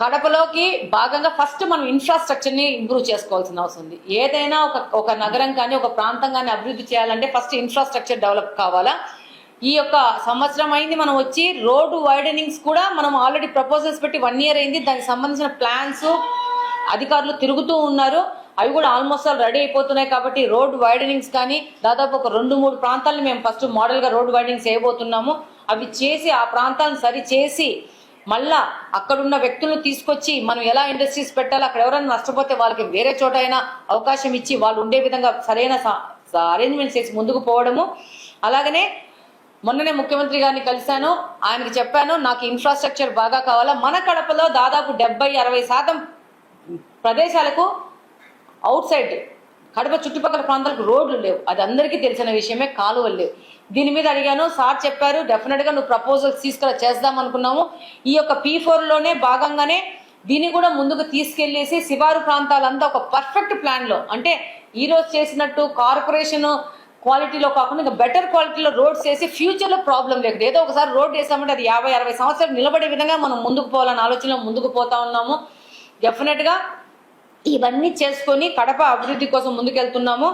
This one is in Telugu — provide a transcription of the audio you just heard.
కడపలోకి భాగంగా ఫస్ట్ మనం ఇన్ఫ్రాస్ట్రక్చర్ని ఇంప్రూవ్ చేసుకోవాల్సిన అవసరం ఉంది. ఏదైనా ఒక నగరం కానీ ఒక ప్రాంతం కానీ అభివృద్ధి చేయాలంటే ఫస్ట్ ఇన్ఫ్రాస్ట్రక్చర్ డెవలప్ కావాలా. ఈ యొక్క సంవత్సరం అయింది మనం వచ్చి రోడ్డు వైడనింగ్స్ కూడా మనం ఆల్రెడీ ప్రపోజల్స్ పెట్టి 1 year అయింది. దానికి సంబంధించిన ప్లాన్స్ అధికారులు తిరుగుతూ ఉన్నారు. అవి కూడా ఆల్మోస్ట్ ఆల్ రెడీ అయిపోతున్నాయి. కాబట్టి రోడ్ వైడనింగ్స్ కానీ దాదాపు ఒక 2-3 ప్రాంతాలను మేము ఫస్ట్ మోడల్గా రోడ్ వైడనింగ్స్ చేయబోతున్నాము. అవి చేసి ఆ ప్రాంతాలను సరి చేసి మళ్ళా అక్కడున్న వ్యక్తులను తీసుకొచ్చి మనం ఎలా ఇండస్ట్రీస్ పెట్టాలి, అక్కడ ఎవరైనా నష్టపోతే వాళ్ళకి వేరే చోట అయినా అవకాశం ఇచ్చి వాళ్ళు ఉండే విధంగా సరైన అరేంజ్మెంట్స్ చేసి ముందుకు పోవడము. అలాగనే మొన్ననే ముఖ్యమంత్రి గారిని కలిశాను. ఆయనకి చెప్పాను నాకు ఇన్ఫ్రాస్ట్రక్చర్ బాగా కావాలా. మన కడపలో దాదాపు 70-60% ప్రదేశాలకు అవుట్ సైడ్ కడప చుట్టుపక్కల ప్రాంతాలకు రోడ్లు లేవు. అది అందరికీ తెలిసిన విషయమే. కాలువలు లేవు. దీని మీద అడిగాను. సార్ చెప్పారు డెఫినెట్గా నువ్వు ప్రపోజల్స్ చేద్దాం అనుకున్నాము. ఈ యొక్క P4లోనే భాగంగానే దీన్ని కూడా ముందుకు తీసుకెళ్లేసి శివారు ప్రాంతాలంతా ఒక పర్ఫెక్ట్ ప్లాన్లో, అంటే ఈరోజు చేసినట్టు కార్పొరేషన్ క్వాలిటీలో కాకుండా ఇంకా బెటర్ క్వాలిటీలో రోడ్స్ వేసి ఫ్యూచర్లో ప్రాబ్లం లేకుండా, ఏదో ఒకసారి రోడ్ వేసామంటే అది 50-60 సంవత్సరాలు నిలబడే విధంగా మనం ముందుకు పోవాలన్న ఆలోచనలో ముందుకు పోతా ఉన్నాము. డెఫినెట్గా ఇవన్నీ చేసుకొని కడప అభివృద్ధి కోసం ముందుకెళ్తున్నాము.